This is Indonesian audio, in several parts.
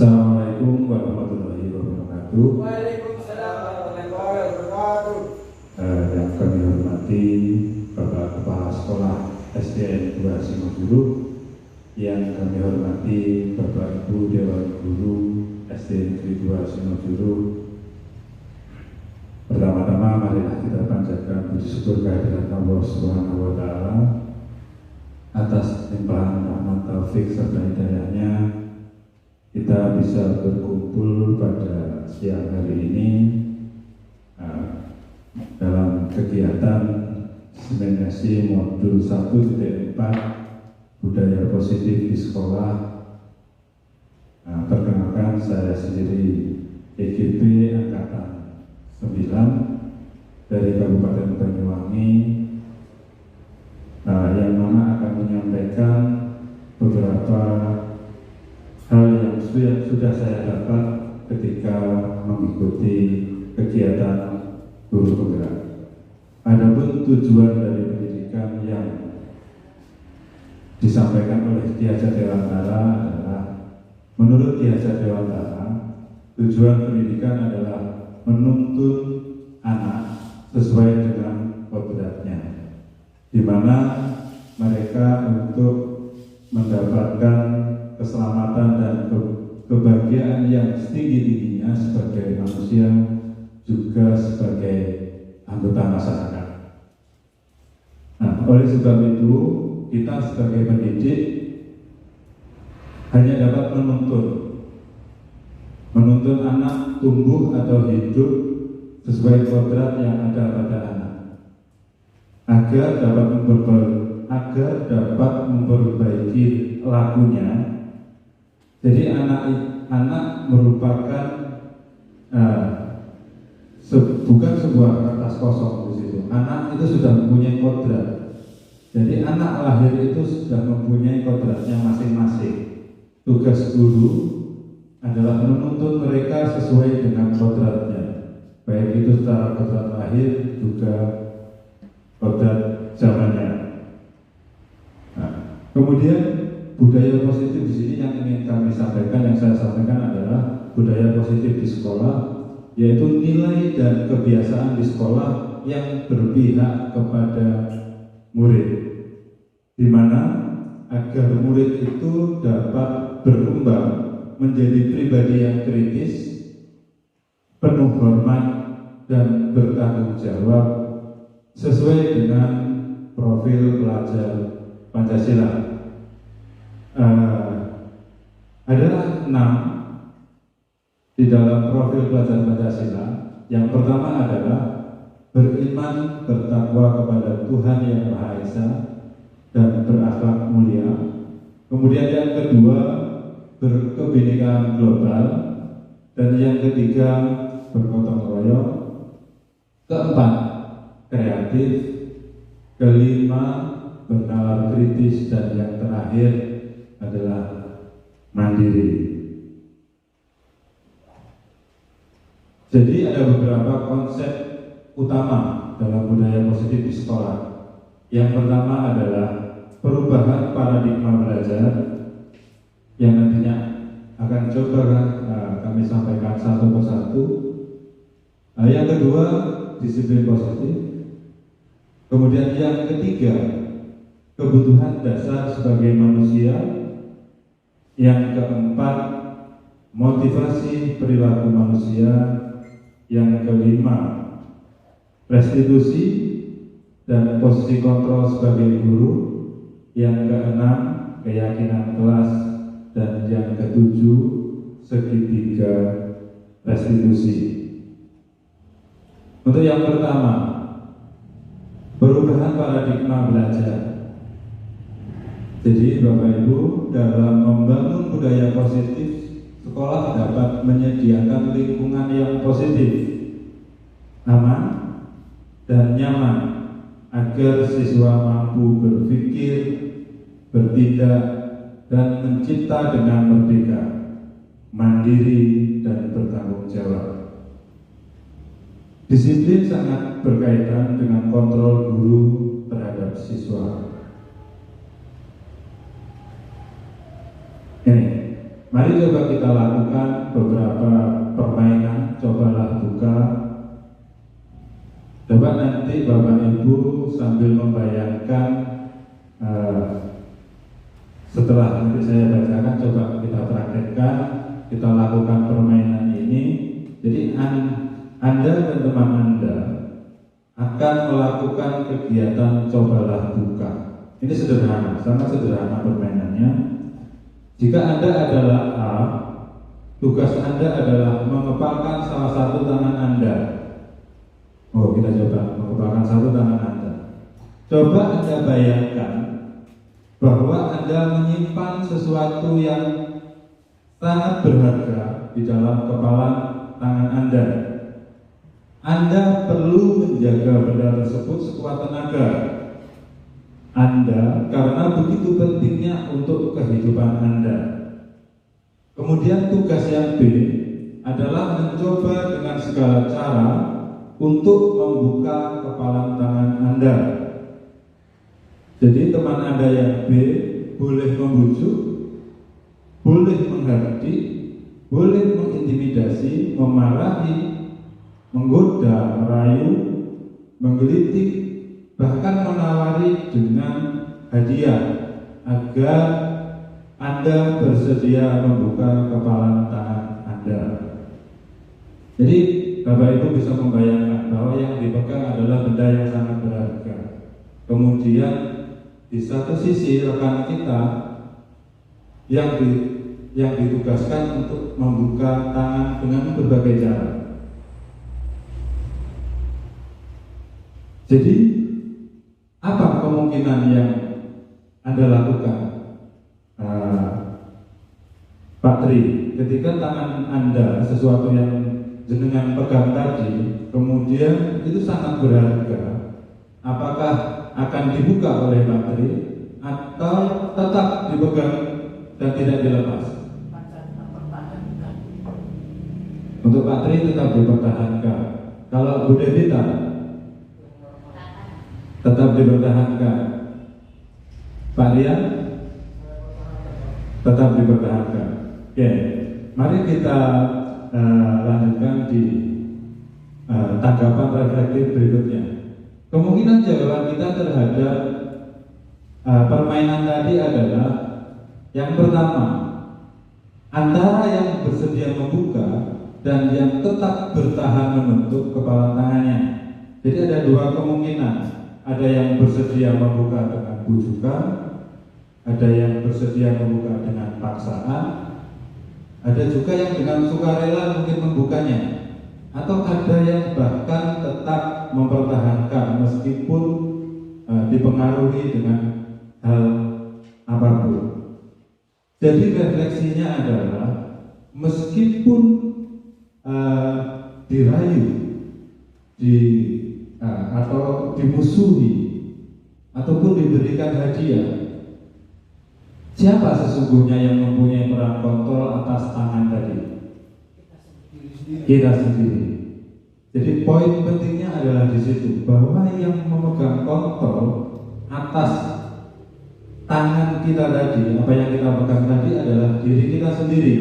Assalamualaikum warahmatullahi wabarakatuh. Waalaikumsalam warahmatullahi wabarakatuh. Yang kami hormati Bapak Kepala Sekolah SDN 2 Simojuru, yang kami hormati Bapak Ibu Dewan Guru SDN 2 Simojuru. Pertama-tama marilah kita panjatkan puji syukur kehadirat Allah Subhanahu wa Ta'ala atas limpahan rahmat taufik serta hidayahnya. Kita bisa berkumpul pada siang hari ini dalam kegiatan seminasi modul 1.4 budaya positif di sekolah. Perkenalkan, saya sendiri EGP Angkatan 9 dari Kabupaten Banyuwangi, yang mana akan menyampaikan beberapa hal yang sudah saya dapat ketika mengikuti kegiatan guru penggerak. Adapun tujuan dari pendidikan yang disampaikan oleh Ki Hajar Dewantara adalah, menurut Ki Hajar Dewantara, tujuan pendidikan adalah menuntun anak sesuai dengan kodratnya, di mana mereka untuk mendapatkan keselamatan dan kebahagiaan yang setinggi-tingginya sebagai manusia, juga sebagai anggota masyarakat. Oleh sebab itu, kita sebagai pendidik hanya dapat menuntun anak tumbuh atau hidup sesuai kodrat yang ada pada anak, agar dapat memperbaiki lakunya. Jadi anak merupakan bukan sebuah kertas kosong di situ. Anak itu sudah mempunyai kodrat. Jadi anak lahir itu sudah mempunyai kodratnya masing-masing. Tugas guru adalah menuntun mereka sesuai dengan kodratnya, baik itu secara kodrat lahir juga kodrat zamannya. Kemudian budaya positif di sini yang ingin kami sampaikan, yang saya sampaikan adalah budaya positif di sekolah, yaitu nilai dan kebiasaan di sekolah yang berpihak kepada murid, di mana agar murid itu dapat berkembang menjadi pribadi yang kritis, penuh hormat dan bertanggung jawab sesuai dengan profil pelajar Pancasila. Adalah 6 di dalam profil pelajar Pancasila. Yang pertama adalah beriman, bertakwa kepada Tuhan Yang Maha Esa dan berakhlak mulia. Kemudian yang kedua, berkebinekaan global, dan yang ketiga, bergotong royong. Keempat, kreatif. Kelima, bernalar kritis, dan yang terakhir adalah mandiri. Jadi ada beberapa konsep utama dalam budaya positif di sekolah. Yang pertama adalah perubahan paradigma belajar, yang nantinya akan coba kami sampaikan satu persatu. Yang kedua, disiplin positif. Kemudian yang ketiga, kebutuhan dasar sebagai manusia. Yang keempat, motivasi perilaku manusia. Yang kelima, restitusi dan posisi kontrol sebagai guru. Yang keenam, keyakinan kelas. Dan yang ketujuh, segitiga restitusi. Untuk yang pertama, perubahan paradigma belajar. Jadi Bapak Ibu, dalam membangun budaya positif, sekolah dapat menyediakan lingkungan yang positif, aman, dan nyaman, agar siswa mampu berpikir, bertindak, dan mencipta dengan merdeka, mandiri, dan bertanggung jawab. Disiplin sangat berkaitan dengan kontrol guru terhadap siswa. Mari coba kita lakukan beberapa permainan, cobalah buka. Coba nanti Bapak Ibu sambil membayangkan, setelah nanti saya bacakan, coba kita praktekkan, kita lakukan permainan ini. Jadi Anda dan teman Anda akan melakukan kegiatan cobalah buka. Ini sederhana, sangat sederhana permainannya. Jika Anda adalah A, tugas Anda adalah mengepalkan salah satu tangan Anda. Oh, kita coba mengepalkan satu tangan Anda. Coba Anda bayangkan bahwa Anda menyimpan sesuatu yang sangat berharga di dalam kepalan tangan Anda. Anda perlu menjaga benda tersebut sekuat tenaga Anda karena begitu pentingnya untuk kehidupan Anda. Kemudian tugas yang B adalah mencoba dengan segala cara untuk membuka kepalan tangan Anda. Jadi teman Anda yang B boleh membujuk, boleh menghardik, boleh mengintimidasi, memarahi, menggoda, merayu, menggelitik, bahkan menawari dengan hadiah agar Anda bersedia membuka kepalan tangan Anda. Jadi Bapak Ibu bisa membayangkan bahwa yang dipegang adalah benda yang sangat berharga. Kemudian di satu sisi rekan kita yang ditugaskan untuk membuka tangan dengan berbagai cara. Jadi apa kemungkinan yang Anda lakukan, Pak Tri, ketika tangan Anda sesuatu yang jenengan pegang tadi, kemudian itu sangat berharga, apakah akan dibuka oleh Pak Tri atau tetap dipegang dan tidak dilepas? Untuk Pak Tri tetap dipertahankan. Kalau Bu Devita tetap dipertahankan. Pak Rian tetap dipertahankan. Oke, mari kita lanjutkan di tanggapan reflektif berikutnya. Kemungkinan jawaban kita terhadap permainan tadi adalah yang pertama, antara yang bersedia membuka dan yang tetap bertahan menutup kepala tangannya. Jadi ada dua kemungkinan. Ada yang bersedia membuka dengan bujukan, ada yang bersedia membuka dengan paksaan, ada juga yang dengan sukarela mungkin membukanya, atau ada yang bahkan tetap mempertahankan meskipun dipengaruhi dengan hal apapun. Jadi refleksinya adalah meskipun dirayu, atau dimusuhi, ataupun diberikan hadiah, siapa sesungguhnya yang mempunyai peran kontrol atas tangan tadi? Kita sendiri. Jadi poin pentingnya adalah di situ, bahwa yang memegang kontrol atas tangan kita tadi, apa yang kita pegang tadi adalah diri kita sendiri.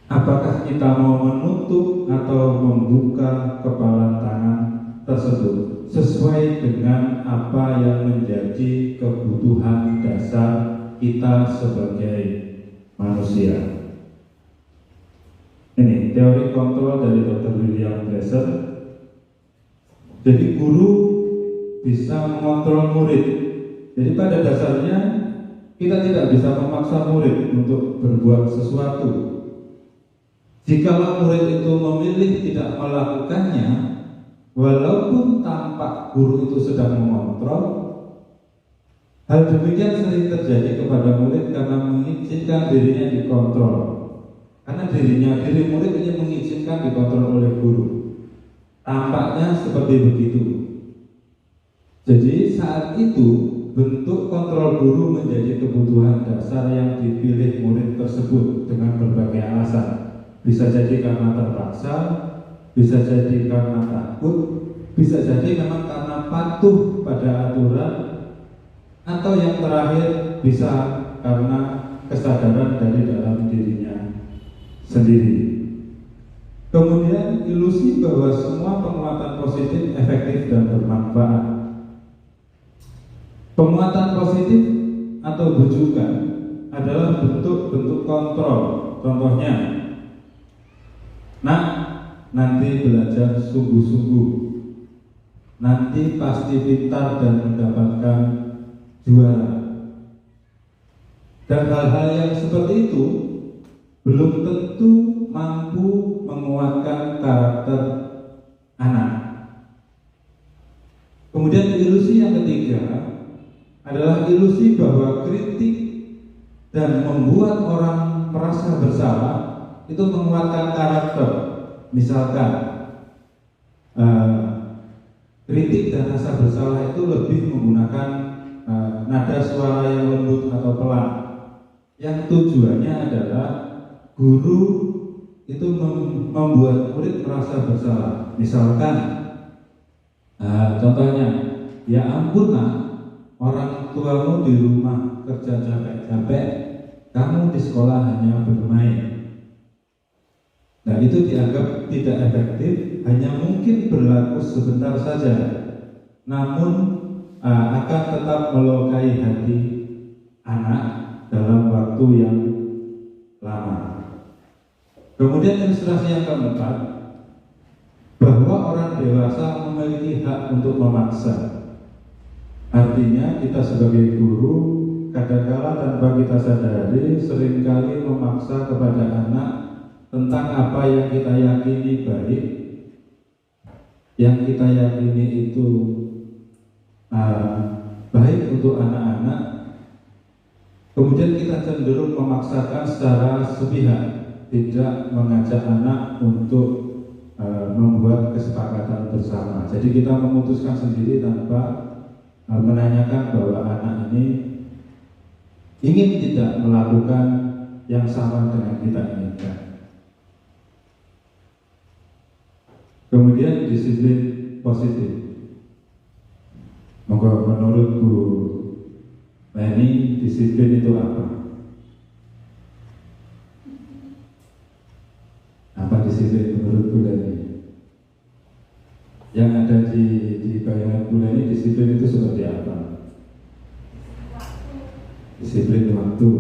Apakah kita mau menutup atau membuka kepala tangan tersebut sesuai dengan apa yang menjadi kebutuhan dasar kita sebagai manusia? Ini teori kontrol dari Dr. William Glasser. Jadi guru bisa mengontrol murid. Jadi pada dasarnya kita tidak bisa memaksa murid untuk berbuat sesuatu. Jikalau murid itu memilih tidak melakukannya, walaupun tampak guru itu sedang mengontrol, hal demikian sering terjadi kepada murid karena mengizinkan dirinya dikontrol. Karena diri murid ini mengizinkan dikontrol oleh guru. Tampaknya seperti begitu. Jadi saat itu bentuk kontrol guru menjadi kebutuhan dasar yang dipilih murid tersebut dengan berbagai alasan. Bisa jadi karena terpaksa, bisa jadi karena takut, bisa jadi memang karena patuh pada aturan, atau yang terakhir bisa karena kesadaran dari dalam dirinya sendiri. Kemudian ilusi bahwa semua penguatan positif efektif dan bermanfaat. Penguatan positif atau bujukan adalah bentuk-bentuk kontrol. Contohnya, nah, nanti belajar sungguh-sungguh, nanti pasti pintar dan mendapatkan juara. Dan hal-hal yang seperti itu belum tentu mampu menguatkan karakter anak. Kemudian ilusi yang ketiga adalah ilusi bahwa kritik dan membuat orang merasa bersalah itu menguatkan karakter. Misalkan kritik dan rasa bersalah itu lebih menggunakan nada suara yang lembut atau pelan, yang tujuannya adalah guru itu membuat murid merasa bersalah. Misalkan contohnya, ya ampun nak, orang tuamu di rumah kerja capek-capek, kamu di sekolah hanya bermain. Nah, itu dianggap tidak efektif, hanya mungkin berlaku sebentar saja, namun akan tetap melukai hati anak dalam waktu yang lama. Kemudian ilustrasi yang keempat, bahwa orang dewasa memiliki hak untuk memaksa. Artinya kita sebagai guru kadangkala tanpa kita sadari seringkali memaksa kepada anak tentang apa yang kita yakini baik, yang kita yakini itu baik untuk anak-anak. Kemudian kita cenderung memaksakan secara sepihak, tidak mengajak anak untuk membuat kesepakatan bersama. Jadi kita memutuskan sendiri tanpa menanyakan bahwa anak ini ingin tidak melakukan yang sama dengan kita inginkan. Kemudian disiplin positif. Maka menurut Bu Leni, disiplin itu apa? Apa disiplin menurut Bu Leni? Yang ada di bayangan Bu Leni, disiplin itu seperti apa? Disiplin waktu.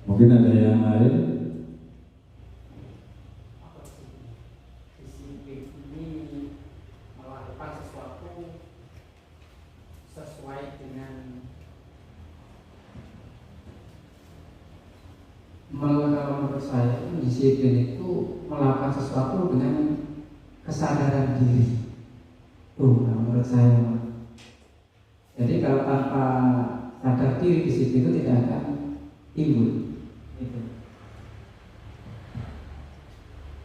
Mungkin ada yang lain? Disiplin ini melakukan sesuatu sesuai dengan menurut saya disiplin itu melakukan sesuatu dengan kesadaran diri. Menurut saya. Jadi kalau tanpa sadar diri, disiplin itu tidak akan timbul.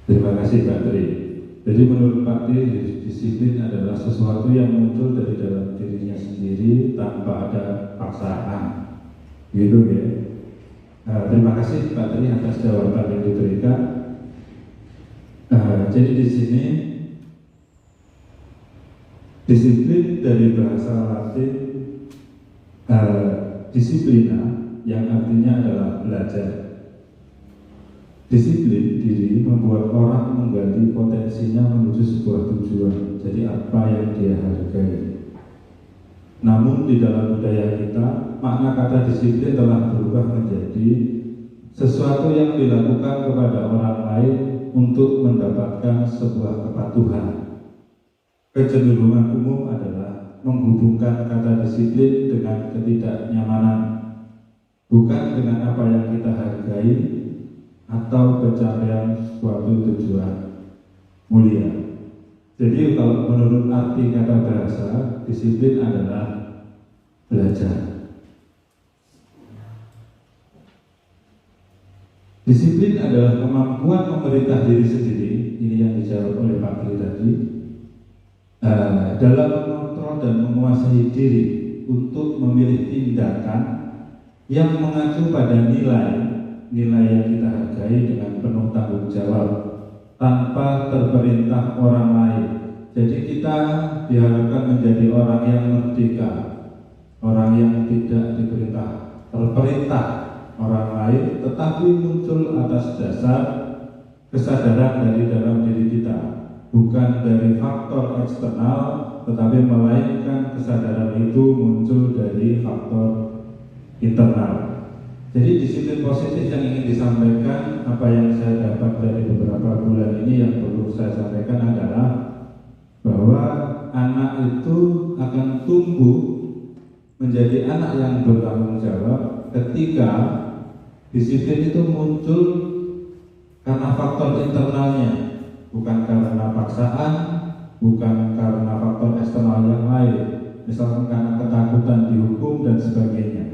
Terima kasih Pak Tri. Jadi menurut Pak Tri, disiplin adalah sesuatu yang muncul dari dalam dirinya sendiri tanpa ada paksaan. Gitu ya. Terima kasih Pak Tri atas jawaban yang diberikan. Jadi di sini disiplin dari bahasa Latin disiplina, yang artinya adalah belajar. Disiplin diri membuat orang menggali potensinya menuju sebuah tujuan. Jadi apa yang dia hargai. Namun di dalam budaya kita, makna kata disiplin telah berubah menjadi sesuatu yang dilakukan kepada orang lain untuk mendapatkan sebuah kepatuhan. Kecenderungan umum adalah menghubungkan kata disiplin dengan ketidaknyamanan, bukan dengan apa yang kita hargai atau pencapaian suatu tujuan mulia. Jadi kalau menurut arti kata bahasa, disiplin adalah belajar. Disiplin adalah kemampuan memerintah diri sendiri. Ini yang dijawab oleh Pak Tri tadi. Dalam mengontrol dan menguasai diri untuk memilih tindakan yang mengacu pada nilai yang kita hargai dengan penuh tanggung jawab tanpa terperintah orang lain. Jadi kita diharapkan menjadi orang yang merdeka, orang yang tidak diperintah perintah orang lain, tetapi muncul atas dasar kesadaran dari dalam diri kita, bukan dari faktor eksternal, tetapi melainkan kesadaran itu muncul dari faktor internal. Jadi disiplin positif yang ingin disampaikan, apa yang saya dapat dari beberapa bulan ini yang perlu saya sampaikan adalah bahwa anak itu akan tumbuh menjadi anak yang bertanggung jawab ketika disiplin itu muncul karena faktor internalnya, bukan karena paksaan, bukan karena faktor eksternal yang lain, misalkan karena ketakutan dihukum dan sebagainya.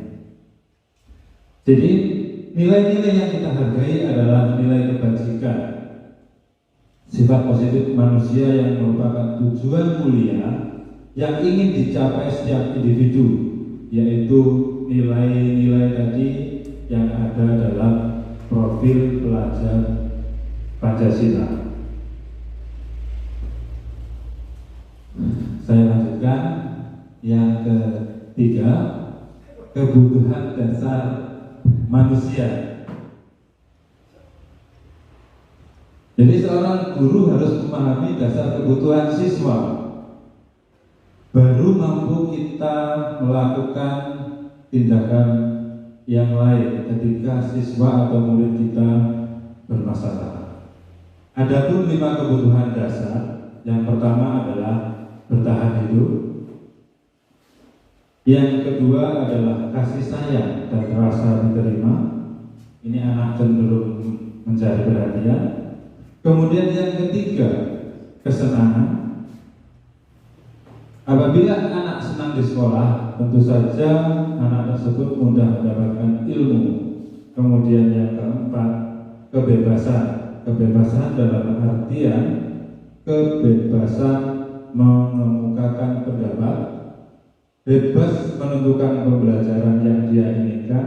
Jadi nilai-nilai yang kita hargai adalah nilai kebajikan, sifat positif manusia yang merupakan tujuan mulia yang ingin dicapai setiap individu, yaitu nilai-nilai tadi yang ada dalam profil pelajar Pancasila. Saya lanjutkan yang ketiga, kebutuhan dasar manusia. Jadi seorang guru harus memahami dasar kebutuhan siswa, baru mampu kita melakukan tindakan yang lain ketika siswa atau murid kita bermasalah. Adapun 5 kebutuhan dasar, yang pertama adalah bertahan hidup, yang kedua adalah kasih sayang dan rasa diterima. Ini anak cenderung mencari perhatian. Kemudian yang ketiga, kesenangan. Apabila anak senang di sekolah, tentu saja anak tersebut mudah mendapatkan ilmu. Kemudian yang keempat, kebebasan. Kebebasan dalam artian kebebasan mengemukakan pendapat, bebas menentukan pembelajaran yang dia inginkan.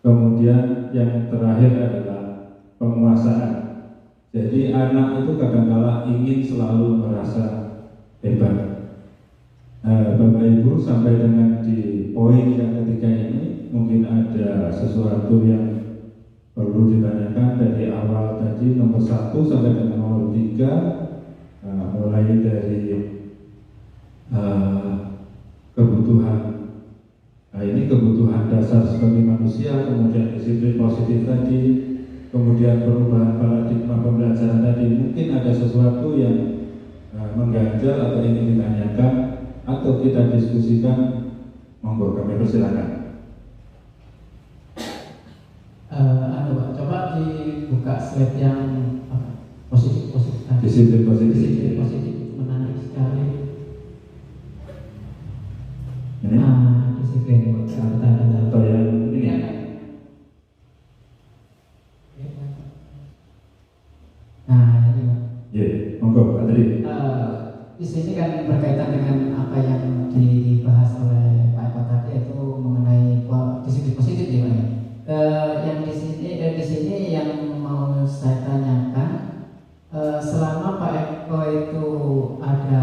Kemudian yang terakhir adalah penguasaan. Jadi anak itu kadang-kala ingin selalu merasa hebat. Bapak Ibu, sampai dengan di poin yang ketiga ini mungkin ada sesuatu yang perlu ditanyakan dari awal tadi, nomor 1 sampai dengan nomor 3, mulai dari kebutuhan. Nah, ini kebutuhan dasar sebagai manusia, kemudian disiplin positif tadi, kemudian perubahan paradigma pembelajaran tadi. Mungkin ada sesuatu yang mengganjal atau ingin ditanyakan atau kita diskusikan, monggo kami persilakan. Coba dibuka slide yang positif tadi. Disiplin positif. Disiplin positif menarik sekali. Ini? Disiplin Atau yang ini? Nah, ini Pak. Ya, monggo Pak Tri. Di sini kan berkaitan dengan apa yang dibahas oleh Pak Eko tadi, yaitu mengenai disiplin positif ya Pak. Yang di sini yang mau saya tanyakan, selama Pak Eko itu ada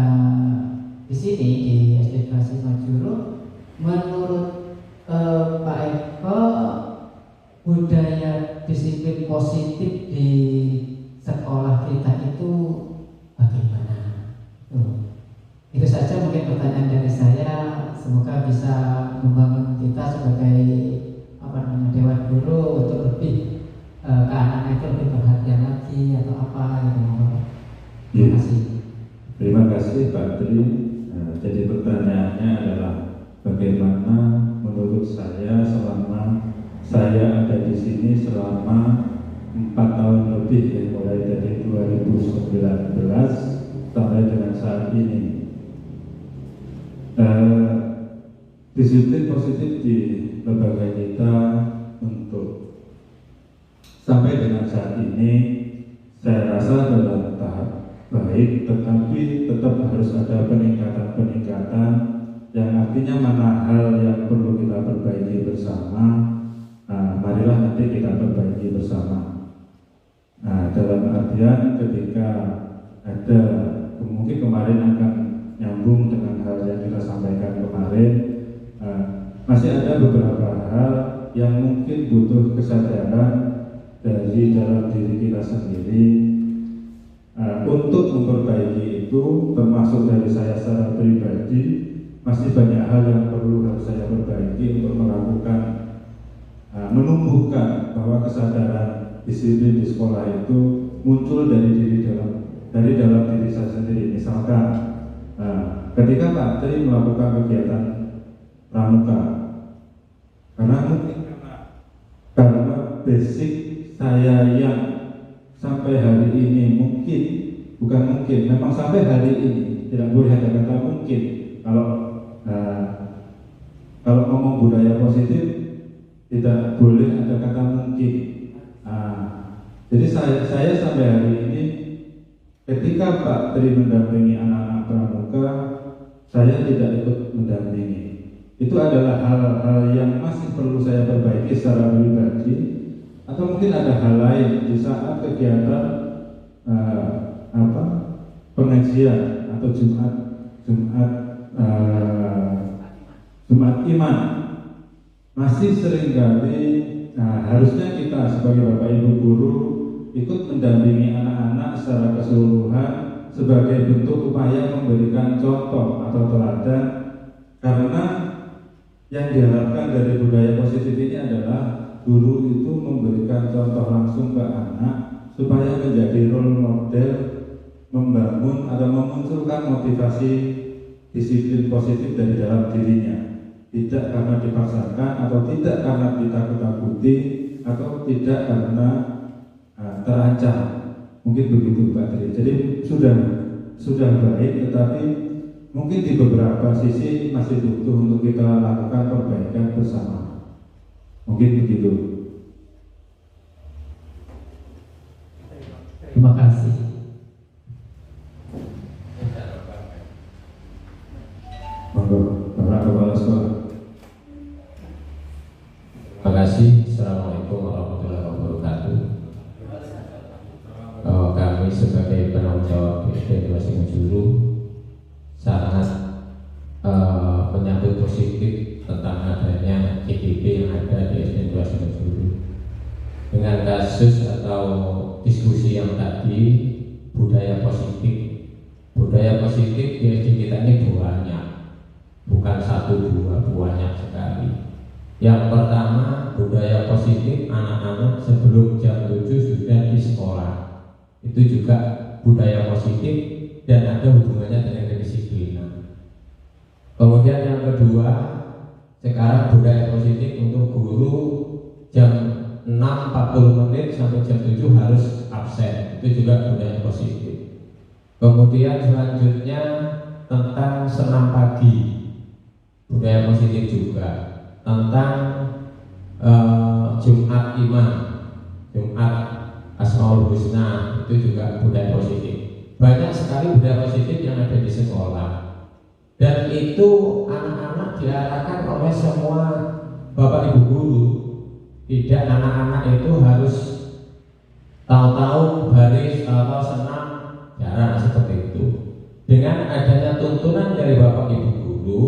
di sini di SD Majuro, menurut Pak Eko budaya disiplin positif di sekolah kita itu bagaimana? Itu saja mungkin pertanyaan dari saya. Semoga bisa membangun kita sebagai dewan guru untuk lebih ke anak-anak itu lebih perhatian lagi atau apa gitu. Terima kasih. Terima kasih Pak Tri. Jadi pertanyaannya adalah bagaimana menurut saya selama saya ada di sini selama 4 tahun lebih, ya, mulai dari 2019 sampai dengan saat ini. Disiplin positif di lembaga kita untuk sampai dengan saat ini saya rasa dalam tahap baik, tetapi tetap harus ada peningkatan yang artinya mana hal yang perlu kita perbaiki bersama. Marilah nanti kita perbaiki bersama. Dalam artian ketika ada, mungkin kemarin akan nyambung dengan hal yang kita sampaikan kemarin, masih ada beberapa hal yang mungkin butuh kesadaran dari dalam diri kita sendiri untuk memperbaiki itu, termasuk dari saya secara pribadi. Masih banyak hal yang harus saya perbaiki untuk melakukan menumbuhkan bahwa kesadaran disiplin di sekolah itu muncul dari dalam diri saya sendiri. Misalkan ketika Pak Tri melakukan kegiatan pramuka, karena basic saya yang sampai hari ini memang sampai hari ini, tidak boleh ada kata mungkin kalau ngomong budaya positif tidak boleh ada kata mungkin. Jadi saya sampai hari ini ketika Pak Tri mendampingi anak-anak pramuka, saya tidak ikut mendampingi. Itu adalah hal-hal yang masih perlu saya perbaiki secara pribadi, atau mungkin ada hal lain di saat kegiatan pengajian atau Jumat iman. Masih seringkali harusnya kita sebagai Bapak Ibu guru ikut mendampingi anak-anak secara keseluruhan sebagai bentuk upaya memberikan contoh atau teladan, karena yang diharapkan dari budaya positif ini adalah guru itu memberikan contoh langsung ke anak supaya menjadi role model, membangun atau memunculkan motivasi disiplin positif dari dalam dirinya, tidak karena dipaksakan atau tidak karena ditakut-takuti atau tidak karena terancam. Mungkin begitu Pak Tri. Jadi sudah baik, tetapi mungkin di beberapa sisi masih butuh untuk kita lakukan perbaikan bersama. Mungkin begitu. Terima kasih. Monggo, Bapak Kepala Sekolah. Terima kasih. Assalamualaikum warahmatullahi wabarakatuh. Kami sebagai penanggung jawab SD 2 Singojuru sangat menyambut positif tentang adanya CDP yang ada di SD 2 Singojuru. Dengan kasus atau diskusi yang tadi, budaya positif di SD kita ini banyak, bukan 1-2, banyak sekali. Yang pertama, budaya positif anak-anak sebelum jam 7 sudah di sekolah. Itu juga budaya positif dan ada hubungannya dengan kedisiplinan. Kemudian yang kedua, sekarang budaya positif untuk guru jam 6.40 menit sampai jam 7 harus absen. Itu juga budaya positif. Kemudian selanjutnya tentang senam pagi, budaya positif juga. Tentang Jumat Iman, Jumat Asmaul Husna, itu juga budaya positif. Banyak sekali budaya positif yang ada di sekolah, dan itu anak-anak diarahkan oleh semua Bapak Ibu guru. Tidak anak-anak itu harus tahu-tahu baris atau senam, jarang seperti itu. Dengan adanya tuntunan dari Bapak Ibu guru,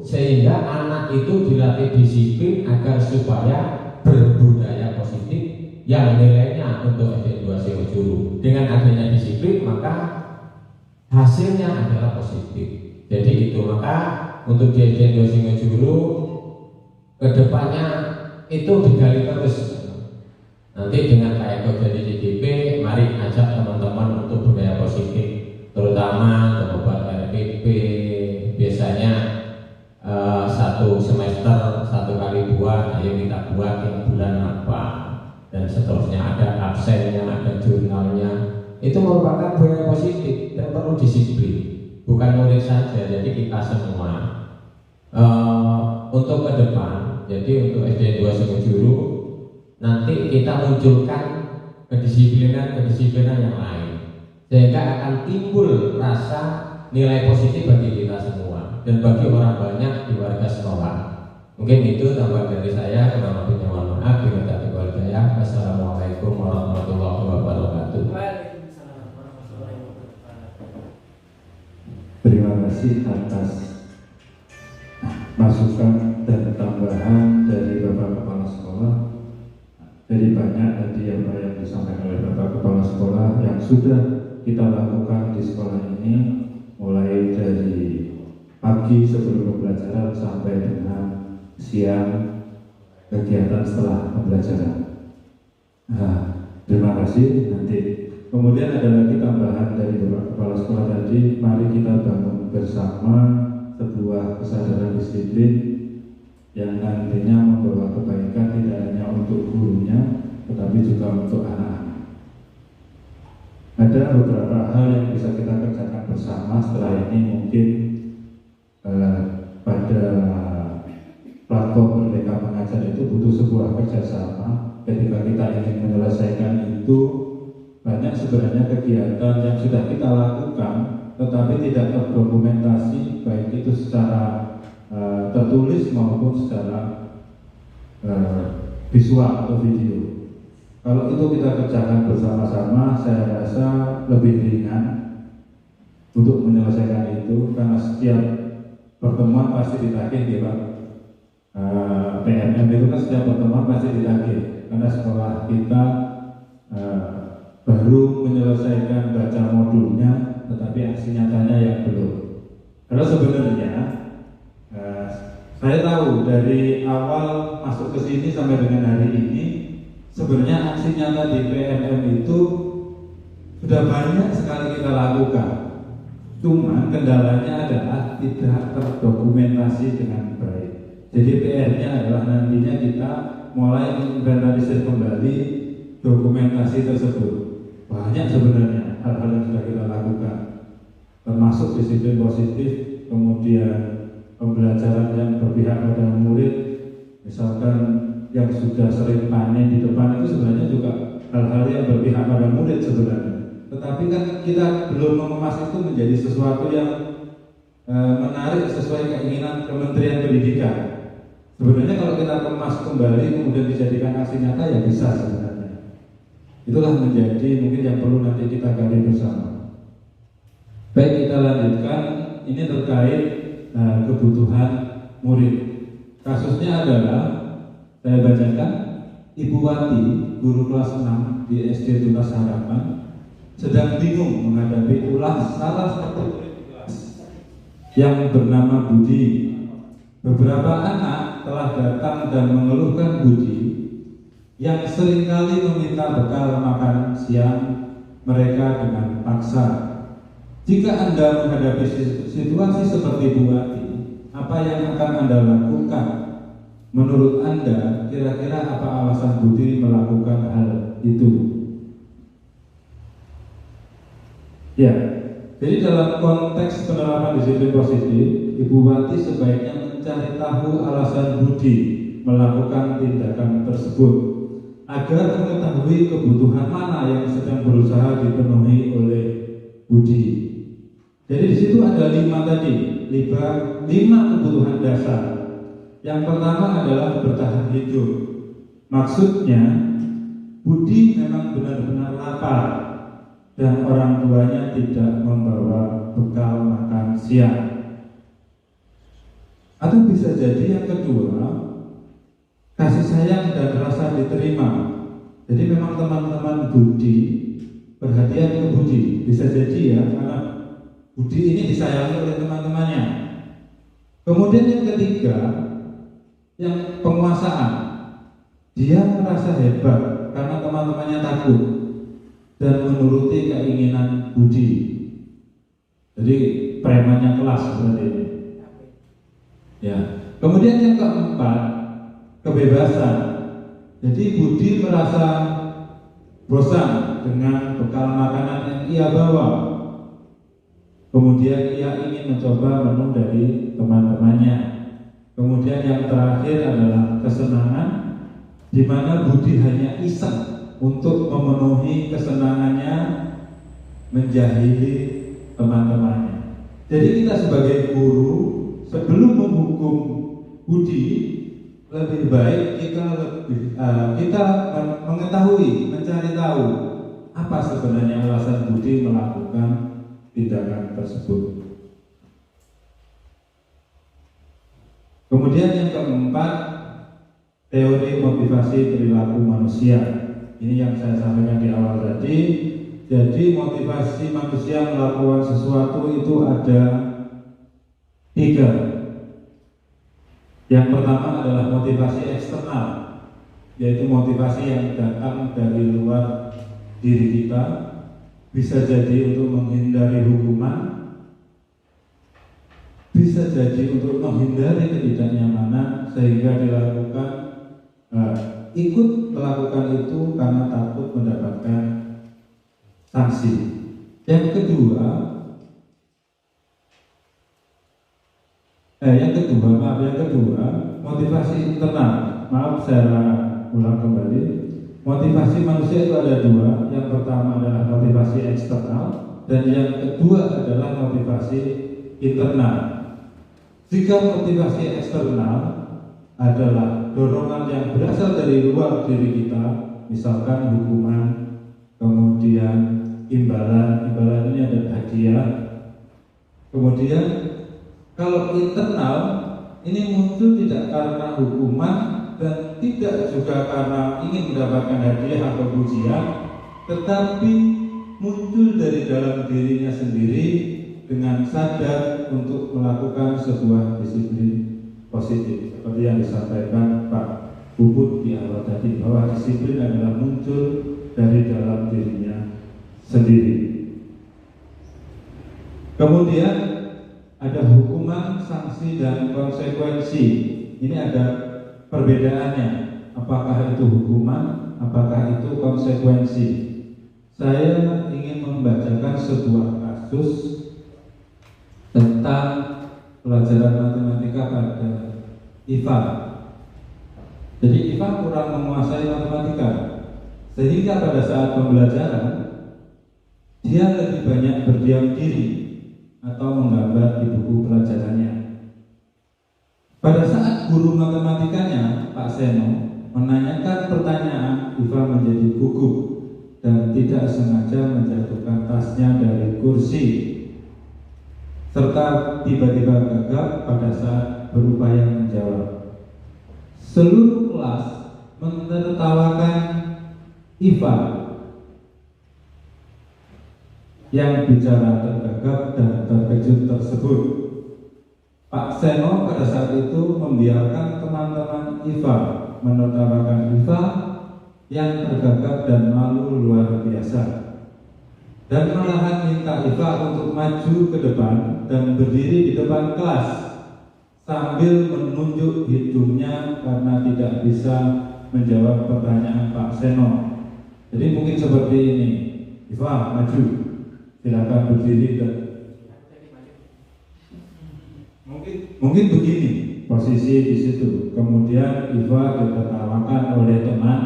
sehingga anak itu dilatih disiplin agar supaya berbudaya positif yang nilainya untuk SD 2 Singojuru. Dengan adanya disiplin maka hasilnya adalah positif. Jadi itu, maka untuk di SD 2 Singojuru kedepannya itu digali terus. Nanti dengan Pak Eko jadi CDP, mari ajak teman-teman untuk budaya positif, terutama membuat RPP. Biasanya 1 semester 1 kali buat, ayo kita buat yang bulan apa, dan seterusnya, ada absennya, ada jurnalnya. Itu merupakan budaya positif dan perlu disiplin, bukan murid saja, jadi kita semua. Untuk ke depan, jadi untuk SD 2 Singojuru nanti kita munculkan kedisiplinan yang lain, sehingga akan timbul rasa nilai positif bagi kita semua dan bagi orang banyak di warga sekolah. Mungkin itu tambahan dari saya. Kurang lebihnya mohon maaf. Wassalamualaikum warahmatullahi wabarakatuh. Terima kasih atas masukan dan tambahan Jadi banyak tadi apa yang disampaikan oleh Bapak Kepala Sekolah yang sudah kita lakukan di sekolah ini, mulai dari pagi sebelum pembelajaran sampai dengan siang kegiatan setelah pembelajaran. Nah, terima kasih. Nanti kemudian ada lagi tambahan dari Bapak Kepala Sekolah tadi, mari kita bangun bersama sebuah kesadaran disiplin yang nantinya membawa kebaikan tidak hanya untuk gurunya, tetapi juga untuk anak-anak. Ada beberapa hal yang bisa kita kerjakan bersama setelah ini. Mungkin pada platform Merdeka Mengajar itu butuh sebuah kerjasama. Ketika kita ingin menyelesaikan itu, banyak sebenarnya kegiatan yang sudah kita lakukan, tetapi tidak terdokumentasi, baik itu secara tertulis maupun secara visual atau video. Kalau itu kita kerjakan bersama-sama, saya rasa lebih ringan untuk menyelesaikan itu, karena setiap pertemuan pasti ditagih, ya Pak. PNM itu kan setiap pertemuan pasti ditagih, karena sekolah kita baru menyelesaikan baca modulnya, tetapi aksi nyatanya yang belum. Karena sebenarnya saya tahu dari awal masuk ke sini sampai dengan hari ini, sebenarnya aksi nyata di PNM itu sudah banyak sekali kita lakukan. Cuma kendalanya adalah tidak terdokumentasi dengan baik. Jadi PR-nya adalah nantinya kita mulai menginventarisir kembali dokumentasi tersebut. Banyak sebenarnya hal-hal yang sudah kita lakukan, termasuk disiplin positif, kemudian pembelajaran yang berpihak pada murid, misalkan yang sudah sering panen di depan itu sebenarnya juga hal-hal yang berpihak pada murid sebenarnya. Tetapi kan kita belum mengemas itu menjadi sesuatu yang menarik sesuai keinginan Kementerian Pendidikan. Sebenarnya kalau kita kemas kembali kemudian dijadikan aksi nyata, ya bisa sebenarnya. Itulah menjadi mungkin yang perlu nanti kita gali bersama. Baik, kita lanjutkan. Ini terkait kebutuhan murid. Kasusnya adalah, saya bacakan, Ibu Wati, guru kelas 6 di SD Tunas Harapan, sedang bingung menghadapi ulah salah satu murid kelas yang bernama Budi. Beberapa anak telah datang dan mengeluhkan Budi yang seringkali meminta bekal makan siang mereka dengan paksa. Jika Anda menghadapi situasi seperti Bu Wati, apa yang akan Anda lakukan? Menurut Anda, kira-kira apa alasan Budi melakukan hal itu? Ya, jadi dalam konteks penerapan disiplin positif, Ibu Wati sebaiknya mencari tahu alasan Budi melakukan tindakan tersebut agar mengetahui kebutuhan mana yang sedang berusaha dipenuhi oleh Budi. Jadi di situ ada 5 tadi, 5 kebutuhan dasar. Yang pertama adalah bertahan hidup. Maksudnya Budi memang benar-benar lapar dan orang tuanya tidak membawa bekal makan siang. Atau bisa jadi yang kedua, kasih sayang dan rasa diterima. Jadi memang teman-teman Budi perhatian ke Budi, bisa jadi ya, karena Budi ini disayangi oleh teman-temannya. Kemudian yang ketiga, yang penguasaan. Dia merasa hebat karena teman-temannya takut dan menuruti keinginan Budi. Jadi premannya kelas berarti. Ya. Kemudian yang keempat, kebebasan. Jadi Budi merasa bosan dengan bekal makanan yang ia bawa. Kemudian ia ingin mencoba menu dari teman-temannya. Kemudian yang terakhir adalah kesenangan, di mana Budi hanya iseng untuk memenuhi kesenangannya menjahili teman-temannya. Jadi kita sebagai guru sebelum menghukum Budi, lebih baik kita mengetahui, mencari tahu apa sebenarnya alasan Budi melakukan tindakan tersebut. Kemudian yang keempat, teori motivasi perilaku manusia. Ini yang saya sampaikan di awal tadi. Jadi motivasi manusia melakukan sesuatu itu ada 3. Yang pertama adalah motivasi eksternal, yaitu motivasi yang datang dari luar diri kita. Bisa jadi untuk menghindari hukuman, bisa jadi untuk menghindari ketidaknyamanan, sehingga dilakukan ikut melakukan itu karena takut mendapatkan sanksi. Yang kedua, motivasi internal. Maaf, saya ulang kembali. Motivasi manusia itu ada 2. Yang pertama adalah motivasi eksternal, dan yang kedua adalah motivasi internal. Jika motivasi eksternal adalah dorongan yang berasal dari luar diri kita, misalkan hukuman, kemudian imbalan ini ada hadiah. Kemudian kalau internal ini muncul tidak karena hukuman dan tidak juga karena ingin mendapatkan hadiah atau pujian, tetapi muncul dari dalam dirinya sendiri dengan sadar untuk melakukan sebuah disiplin positif, seperti yang disampaikan Pak Bubut di awal tadi, bahwa disiplin adalah muncul dari dalam dirinya sendiri. Kemudian ada hukuman, sanksi, dan konsekuensi. Ini ada perbedaannya. Apakah itu hukuman, apakah itu konsekuensi? Saya ingin membacakan sebuah kasus tentang pelajaran matematika pada Iva. Jadi Iva kurang menguasai matematika, sehingga pada saat pembelajaran dia lebih banyak berdiam diri atau menggambar di buku pelajarannya. Pada saat guru matematikanya, Pak Seno, menanyakan pertanyaan, Iva menjadi gugup dan tidak sengaja menjatuhkan tasnya dari kursi, serta tiba-tiba gagap pada saat berupaya menjawab. Seluruh kelas menertawakan Iva yang bicara tergagap dan terkejut tersebut. Pak Seno pada saat itu membiarkan teman-teman Iva menertawakan Iva yang tergagap dan malu luar biasa, dan malahan minta Iva untuk maju ke depan dan berdiri di depan kelas sambil menunjuk hidungnya karena tidak bisa menjawab pertanyaan Pak Seno. Jadi mungkin seperti ini, Iva maju, silakan berdiri dan mungkin begini posisi di situ. Kemudian Iva ditertawakan oleh teman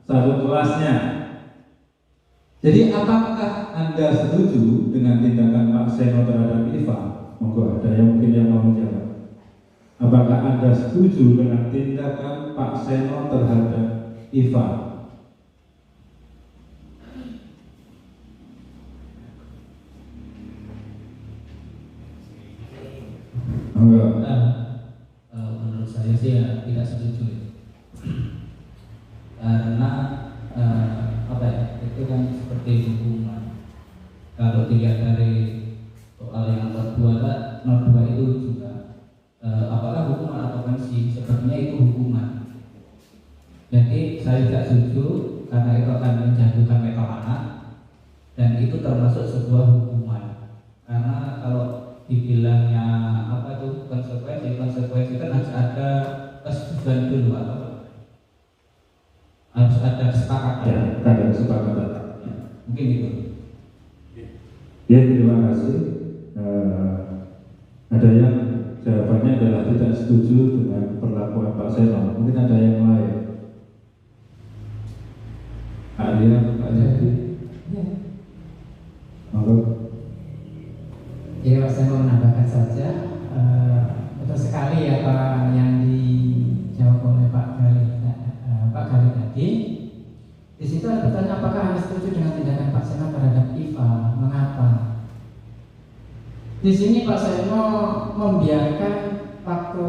satu kelasnya. Jadi apakah Anda setuju dengan tindakan Pak Seno terhadap Iva? Monggo, ada yang mungkin yang mau menjawab. Apakah Anda setuju dengan tindakan Pak Seno terhadap Iva? Menurut saya sih ya tidak setuju, karena itu kan seperti hukuman. Kalau dilihat dari soal yang not 2 itu juga apakah hukuman atau sanksi, sepertinya itu hukuman. Jadi saya tidak setuju karena itu akan menjatuhkan mental anak, dan itu termasuk sebuah hukuman. Karena kalau dibilangnya konsekuensi kan harus ada kesetujuan dulu, atau harus ada kesepakatan. Ya, ada kesepakatan. Mungkin itu. Ya, terima kasih. Ada yang jawabannya adalah tidak setuju dengan perlakuan Pak Seno. Mungkin ada yang lain. Alia, Pak Jadi. Monggo. Ya, saya mau menambahkan saja. Betul sekali apa yang dijawab oleh Pak Gali tadi. Di situ ada pertanyaan, apakah Anda setuju dengan tindakan Pak Seno terhadap Iva? Mengapa? Di sini Pak Seno membiarkan waktu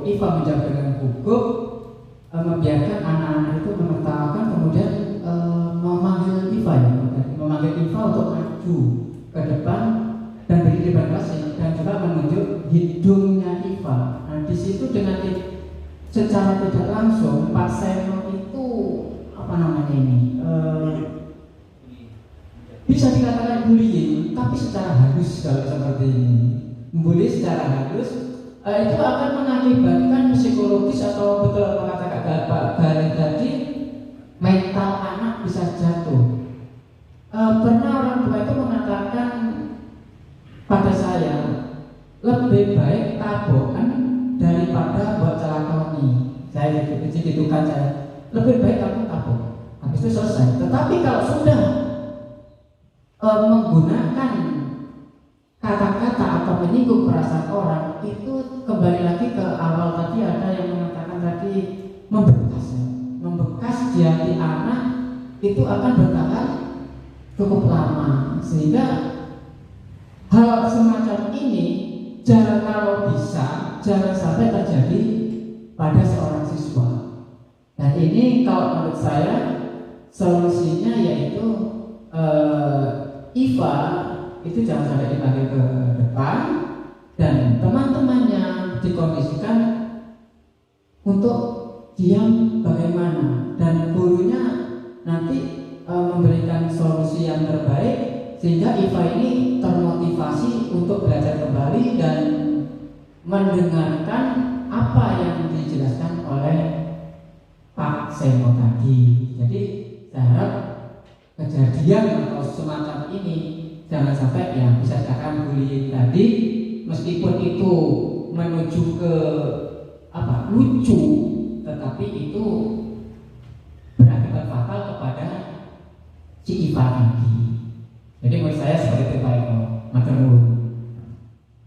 Iva menjawab dengan gugup, membiarkan anak-anak itu menertawakan, kemudian memanggil IFA ya, memanggil IFA untuk maju ke depan dan berdiri di depan kelas dan juga menunjuk hidungnya IFA. Nah di situ dengan secara tidak langsung Pak Seno itu apa namanya ini bisa dikatakan bullying, tapi secara halus. Kalau seperti ini membuli secara halus itu akan mengakibatkan psikologis atau betul mengatakan Pak Galih tadi, mental anak bisa jatuh. Pernah orang tua itu mengatakan pada saya, lebih baik tabokan daripada buat celakoni. Saya ditukan saya, lebih baik kamu tabok, habis itu selesai. Tetapi kalau sudah menggunakan kata-kata atau menyinggung perasaan orang, itu kembali lagi ke awal tadi, ada yang mengatakan tadi membekas di hati anak itu akan bertahan cukup lama, sehingga hal semacam ini jangan, kalau bisa jangan sampai terjadi pada seorang siswa. Dan ini kalau menurut saya solusinya yaitu IFA itu jangan sampai dipanggil ke depan dan teman-temannya dikondisikan untuk diam bagaimana, dan gurunya nanti memberikan solusi yang terbaik sehingga IFA ini termotivasi untuk belajar kembali dan mendengarkan apa yang dijelaskan oleh Pak Seno tadi. Jadi saya harap kejadian atau semacam ini jangan sampai ya bisa dikatakan bullying tadi, meskipun itu menuju ke lucu, tetapi itu berakibat fatal kepada si IFA tadi. Jadi menurut saya seperti itu Pak Eko. Matur nuwun.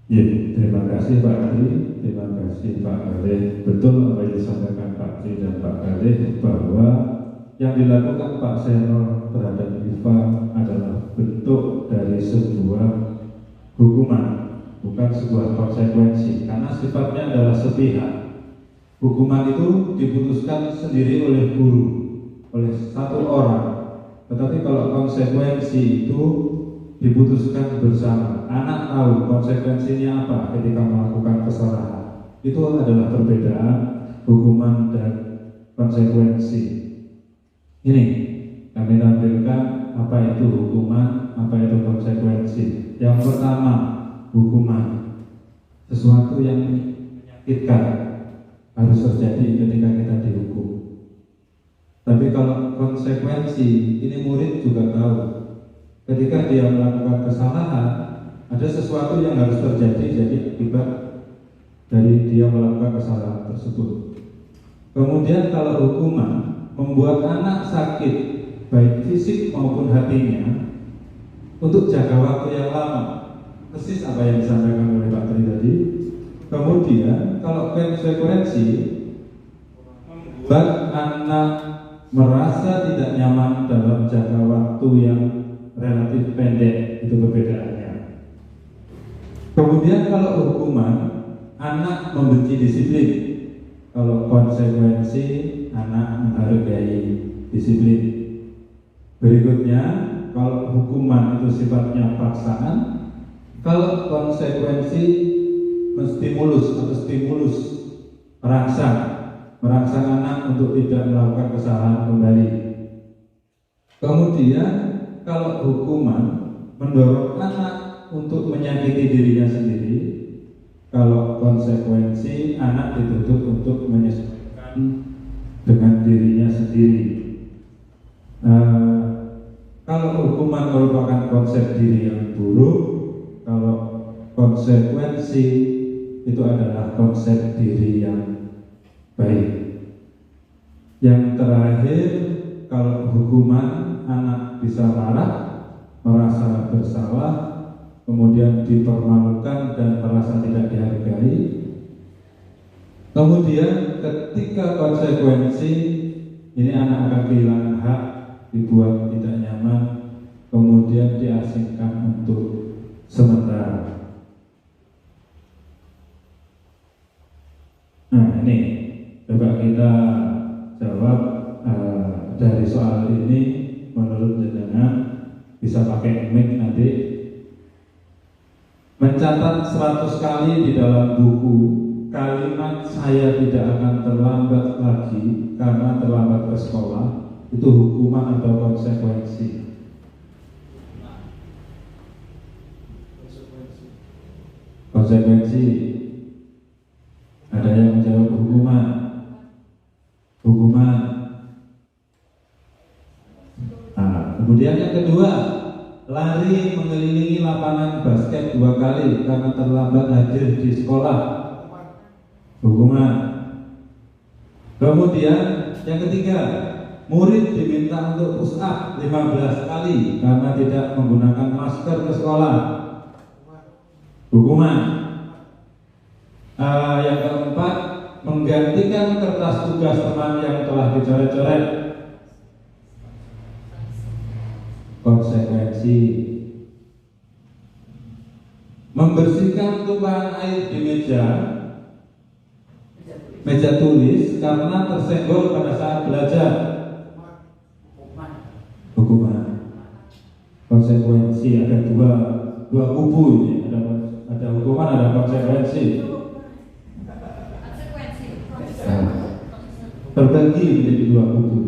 Ya, terima kasih Pak Ari, terima kasih Pak Galih. Betul apa yang disampaikan Pak Tri dan Pak Galih, bahwa yang dilakukan Pak Seno terhadap IFA adalah bentuk dari sebuah hukuman, bukan sebuah konsekuensi, karena sifatnya adalah sepihak. Hukuman itu diputuskan sendiri oleh guru, oleh satu orang. Tetapi kalau konsekuensi itu diputuskan bersama, anak tahu konsekuensinya apa ketika melakukan kesalahan. Itu adalah perbedaan hukuman dan konsekuensi. Ini kami tampilkan apa itu hukuman, apa itu konsekuensi. Yang pertama, hukuman, sesuatu yang menyakitkan harus terjadi ketika kita dihukum. Tapi kalau konsekuensi, ini murid juga tahu, ketika dia melakukan kesalahan, ada sesuatu yang harus terjadi jadi akibat dari dia melakukan kesalahan tersebut. Kemudian kalau hukuman membuat anak sakit, baik fisik maupun hatinya, untuk jangka waktu yang lama, persis apa yang disampaikan oleh Pak Tri tadi. Kemudian kalau konsekuensi membuat anak merasa tidak nyaman dalam jangka waktu yang relatif pendek, itu perbedaannya. Kemudian kalau hukuman, anak membenci disiplin. Kalau konsekuensi, anak menghargai disiplin. Berikutnya, kalau hukuman itu sifatnya paksaan, kalau konsekuensi menstimulus atau stimulus, merangsang anak untuk tidak melakukan kesalahan kembali. Kemudian kalau hukuman mendorong anak untuk menyakiti dirinya sendiri, kalau konsekuensi anak dituntut untuk menyesuaikan dengan dirinya sendiri. Kalau hukuman merupakan konsep diri yang buruk, kalau konsekuensi itu adalah konsep diri yang baik. Yang terakhir, kalau hukuman, anak bisa marah, merasa bersalah, kemudian dipermalukan dan merasa tidak dihargai. Kemudian ketika konsekuensi, ini anak akan kehilangan hak, dibuat tidak nyaman, kemudian diasingkan untuk sementara. Nah ini coba kita dari soal ini menurut jenengan bisa pakai mic nanti, mencatat 100 kali di dalam buku kalimat saya tidak akan terlambat lagi karena terlambat ke sekolah, itu hukuman atau konsekuensi? Konsekuensi. Ada yang menjawab hukuman. Hukuman. Nah, kemudian yang kedua, lari mengelilingi lapangan basket 2 kali karena terlambat hadir di sekolah. Hukuman. Kemudian yang ketiga, murid diminta untuk push up 15 kali karena tidak menggunakan masker ke sekolah. Hukuman. Yang keempat, menggantikan kertas tugas teman yang telah dicoret-coret. Konsekuensi. Membersihkan tumpahan air di meja tulis karena tersenggol pada saat belajar. Hukuman. Konsekuensi. Ada dua kubu ini. Ada hukuman, ada konsekuensi. Terbagi menjadi 2 kubu.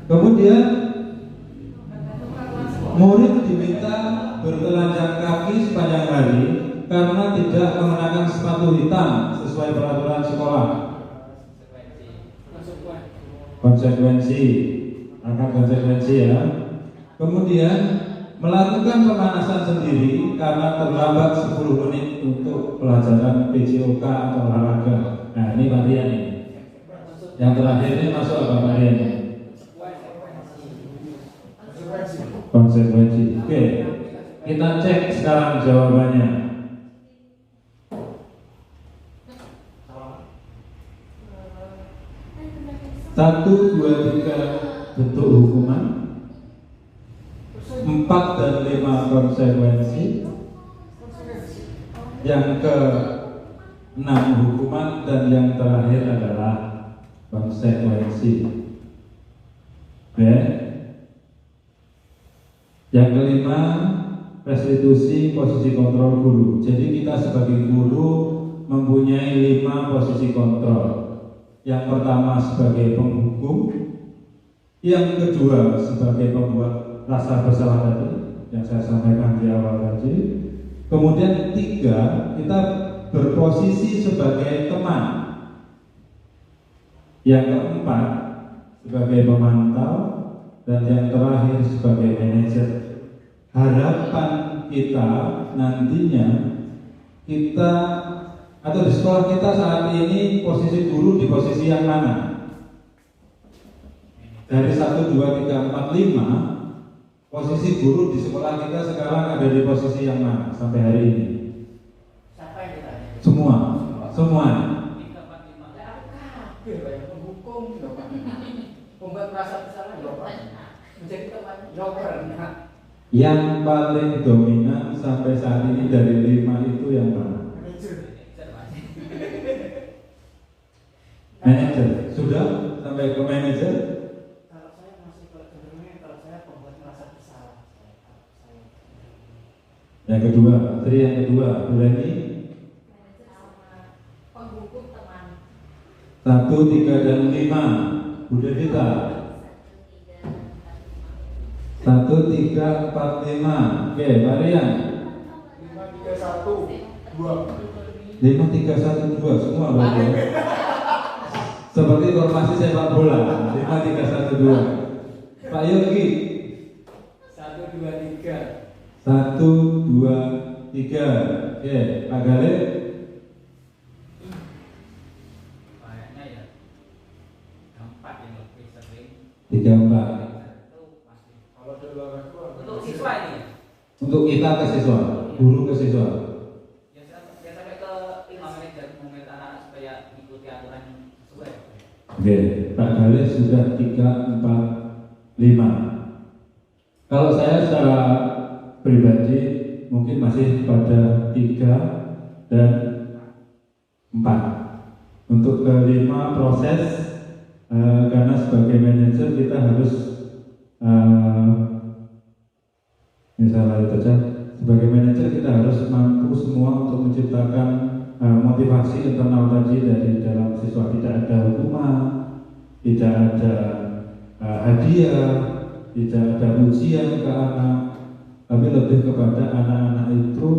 Kemudian murid diminta bertelanjang kaki sepanjang hari karena tidak mengenakan sepatu hitam sesuai peraturan sekolah. Konsekuensi. Akan konsekuensi ya. Kemudian melakukan pemanasan sendiri karena terlambat 10 menit untuk pelajaran PJOK atau olahraga. Nah, ini varian ini. Yang terakhir ini masuk apa variannya? Konsekuensi. Oke, kita cek sekarang jawabannya. 1, 2, 3 bentuk hukuman, 4 dan 5 konsekuensi, yang ke-6 hukuman, dan yang terakhir adalah konsekuensi. Oke. Yang kelima, restitusi posisi kontrol guru. Jadi kita sebagai guru mempunyai 5 posisi kontrol. Yang pertama sebagai penghukum, yang kedua sebagai pembuat rasa bersalah tadi yang saya sampaikan di awal tadi. Kemudian 3, kita berposisi sebagai teman. Yang keempat sebagai pemantau, dan yang terakhir sebagai manajer. Harapan kita nantinya kita atau di sekolah kita saat ini posisi guru di posisi yang mana? Dari 1, 2, 3, 4, 5 posisi guru di sekolah kita sekarang ada di posisi yang mana sampai hari ini? Siapa yang ditanya? Semua. Menghukum, membuat merasa bersalah, menjadi teman, Yang paling dominan sampai saat ini dari 5 itu yang mana? Manajer. Sudah sampai ke manajer? Kalau saya masih cenderungnya kalau saya membuat merasa bersalah. Yang kedua, yang kedua, Bulani. Penghukum teman. 1, 3, dan 5. Bu Devita. 1, 3, 4, 5. Oke, varian 5, 3, 1, 2. 5, 3, 1, 2. Semua varian. Seperti formasi sepak bola 5, 3, 1, 2. Pak Yogi 1, 2, 3. 1, 2, 3. Oke, Pak Galih. Kayaknya ya 4 yang lebih sering. 3, 4. Kalau ada olahraga Untuk siswa ini ya? Untuk kita ke siswa, guru ke siswa. Ya sampai ke 5 menit dan menit anak supaya ikuti aturan sesuai. Oke, Pak Galih sudah 3, 4, 5. Kalau saya secara pribadi mungkin masih pada 3 dan 4. Untuk ke-5 proses, karena sebagai manajer kita harus saya lalu baca. Sebagai manajer kita harus mampu semua untuk menciptakan motivasi internal tadi dari dalam siswa. Tidak ada hukuman, tidak ada hadiah, tidak ada ujian ke anak, tapi lebih kepada anak-anak itu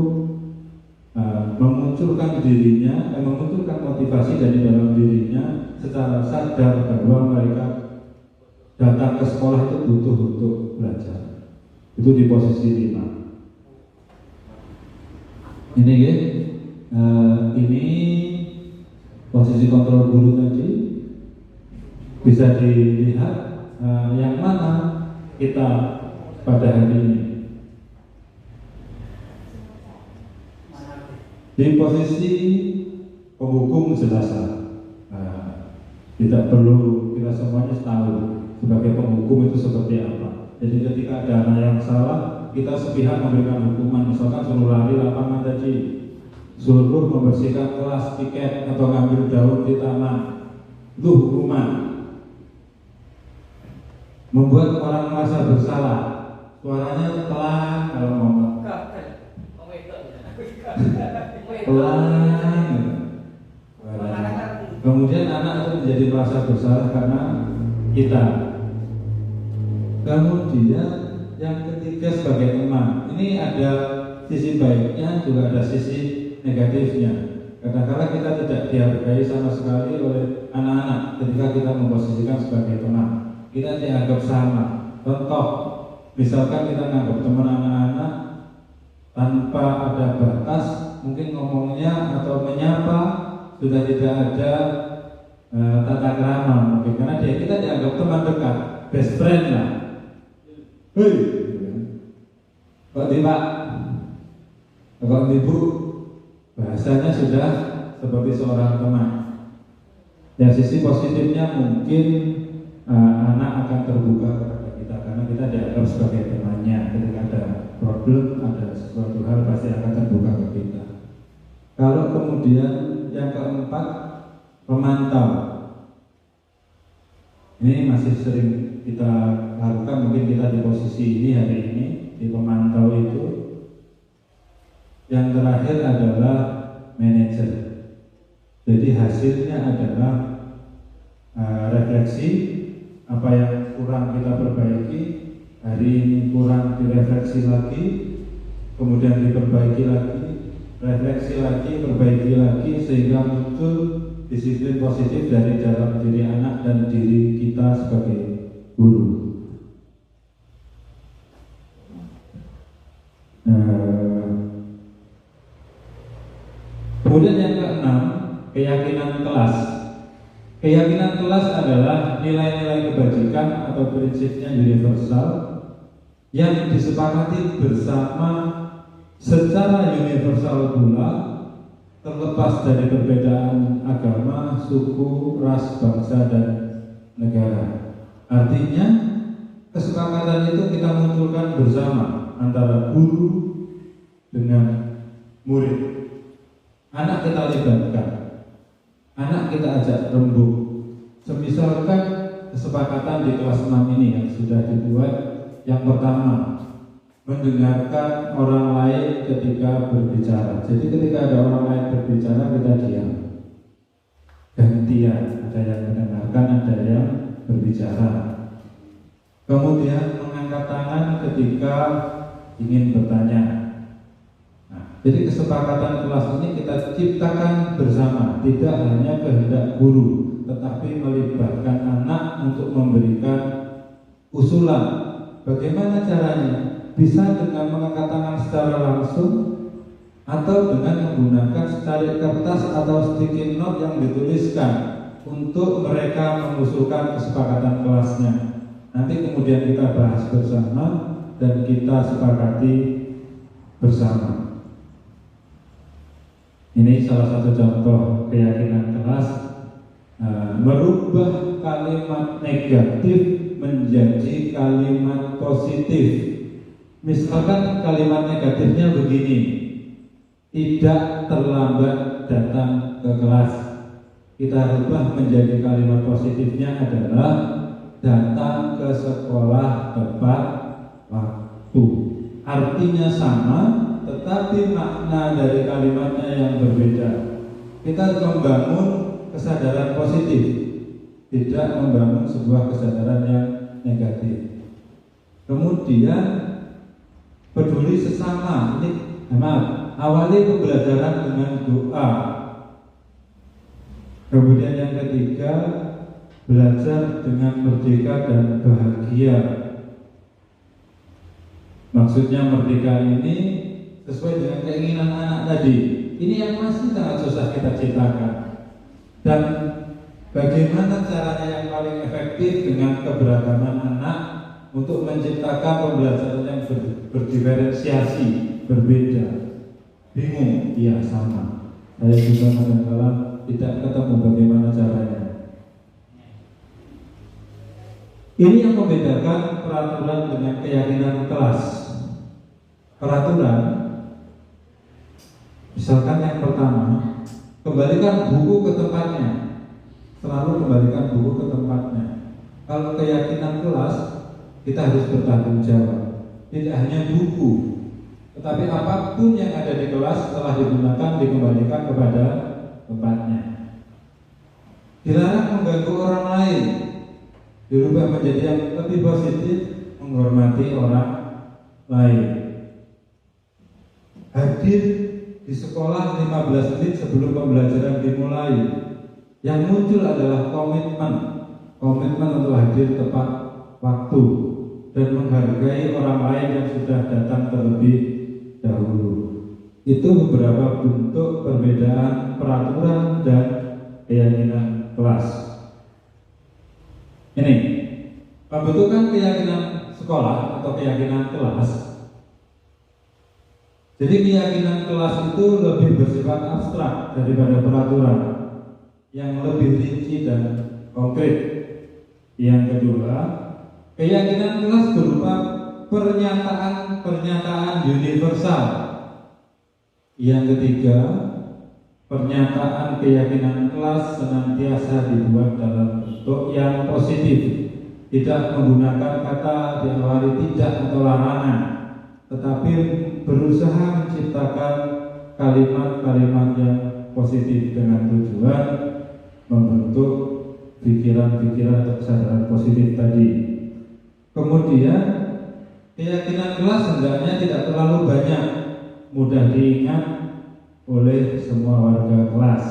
memunculkan dirinya, memunculkan motivasi dari dalam dirinya secara sadar bahwa mereka datang ke sekolah itu butuh untuk belajar. Itu di posisi 5. Ini ya, ini posisi kontrol guru tadi bisa dilihat yang mana kita pada hari ini. Di posisi penghukum jelas tidak perlu kita semuanya tahu sebagai penghukum itu seperti apa. Jadi ketika ada anak yang salah, kita sepihak memberikan hukuman, misalkan suruh lari lapangan tadi, suruh membersihkan kelas, piket, atau ngambil daun di taman, itu hukuman. Membuat orang merasa bersalah, suaranya pelan kalau ngomong, pelan. Kemudian anak itu menjadi merasa bersalah karena kita. Kemudian yang ketiga sebagai teman, ini ada sisi baiknya juga ada sisi negatifnya. Kadang-kadang kita tidak dihargai sama sekali oleh anak-anak ketika kita memposisikan sebagai teman. Kita dianggap sama. Contoh, misalkan kita menganggap teman anak-anak tanpa ada batas, mungkin ngomongnya atau menyapa sudah tidak ada tata krama mungkin, karena kita dianggap teman dekat, best friend lah. Hei, Pak Pak, Bapak Ibu, bahasanya sudah seperti seorang teman. Ya, sisi positifnya mungkin anak akan terbuka kepada kita karena kita dianggap sebagai temannya. Ketika ada problem, ada sesuatu hal pasti akan terbuka ke kita. Kalau kemudian yang keempat, pemantau. Ini masih sering kita lakukan, mungkin kita di posisi ini hari ini, di pemantau itu. Yang terakhir adalah manajer. Jadi hasilnya adalah refleksi apa yang kurang kita perbaiki, hari ini kurang direfleksi lagi, kemudian diperbaiki lagi, refleksi lagi, perbaiki lagi, sehingga muncul disiplin positif dari dalam diri anak dan diri kita sebagai guru. Kemudian yang keenam, keyakinan kelas. Keyakinan kelas adalah nilai-nilai kebajikan atau prinsipnya universal yang disepakati bersama secara universal pula, terlepas dari perbedaan agama, suku, ras, bangsa, dan negara. Artinya, kesepakatan itu kita munculkan bersama antara guru dengan murid. Anak kita libatkan, anak kita ajak rembuk. Semisalkan kesepakatan di kelas 6 ini yang sudah dibuat, yang pertama, mendengarkan orang lain ketika berbicara. Jadi ketika ada orang lain berbicara, kita diam. Gantian, ada yang mendengarkan, ada yang berbicara. Kemudian mengangkat tangan ketika ingin bertanya. Nah, jadi kesepakatan kelas ini kita ciptakan bersama, tidak hanya kehendak guru, tetapi melibatkan anak untuk memberikan usulan. Bagaimana caranya? Bisa dengan mengangkat tangan secara langsung atau dengan menggunakan secari kertas atau sticky note yang dituliskan untuk mereka mengusulkan kesepakatan kelasnya. Nanti kemudian kita bahas bersama dan kita sepakati bersama. Ini salah satu contoh keyakinan kelas, merubah kalimat negatif menjadi kalimat positif. Misalkan kalimat negatifnya begini, tidak terlambat datang ke kelas. Kita rubah menjadi kalimat positifnya adalah datang ke sekolah tepat waktu. artinya sama, tetapi makna dari kalimatnya yang berbeda. Kita membangun kesadaran positif, tidak membangun sebuah kesadaran yang negatif. Kemudian peduli sesama. Ini awali pembelajaran dengan doa. Kemudian yang ketiga, belajar dengan merdeka dan bahagia. Maksudnya merdeka ini sesuai dengan keinginan anak tadi. Ini yang masih sangat susah kita ciptakan. Dan bagaimana caranya yang paling efektif dengan keberagaman anak untuk menciptakan pembelajaran yang berdiferensiasi, berbeda. Bingung? Iya, sama. Saya juga kadang-kadang tidak ketemu bagaimana caranya. Ini yang membedakan peraturan dengan keyakinan kelas. Peraturan, misalkan yang pertama, kembalikan buku ke tempatnya. Selalu kembalikan buku ke tempatnya. Kalau keyakinan kelas, kita harus bertanggung jawab. Tidak hanya buku, tetapi apapun yang ada di kelas setelah digunakan dikembalikan kepada tempatnya. Dilarang mengganggu orang lain, dirubah menjadi yang lebih positif, menghormati orang lain. Hadir di sekolah 15 menit sebelum pembelajaran dimulai. Yang muncul adalah komitmen untuk hadir tepat waktu dan menghargai orang lain yang sudah datang terlebih dahulu. Itu beberapa bentuk perbedaan peraturan dan keyakinan kelas. Ini pembentukan keyakinan sekolah atau keyakinan kelas. Jadi keyakinan kelas itu lebih bersifat abstrak daripada peraturan, yang lebih rinci dan konkret. Yang kedua, keyakinan kelas berupa pernyataan universal. Yang ketiga, pernyataan keyakinan kelas senantiasa dibuat dalam bentuk yang positif, tidak menggunakan kata diawali tidak atau larangan, tetapi berusaha menciptakan kalimat-kalimat yang positif dengan tujuan membentuk pikiran-pikiran atau kesadaran positif tadi. Kemudian keyakinan kelas hendaknya tidak terlalu banyak, mudah diingat oleh semua warga kelas.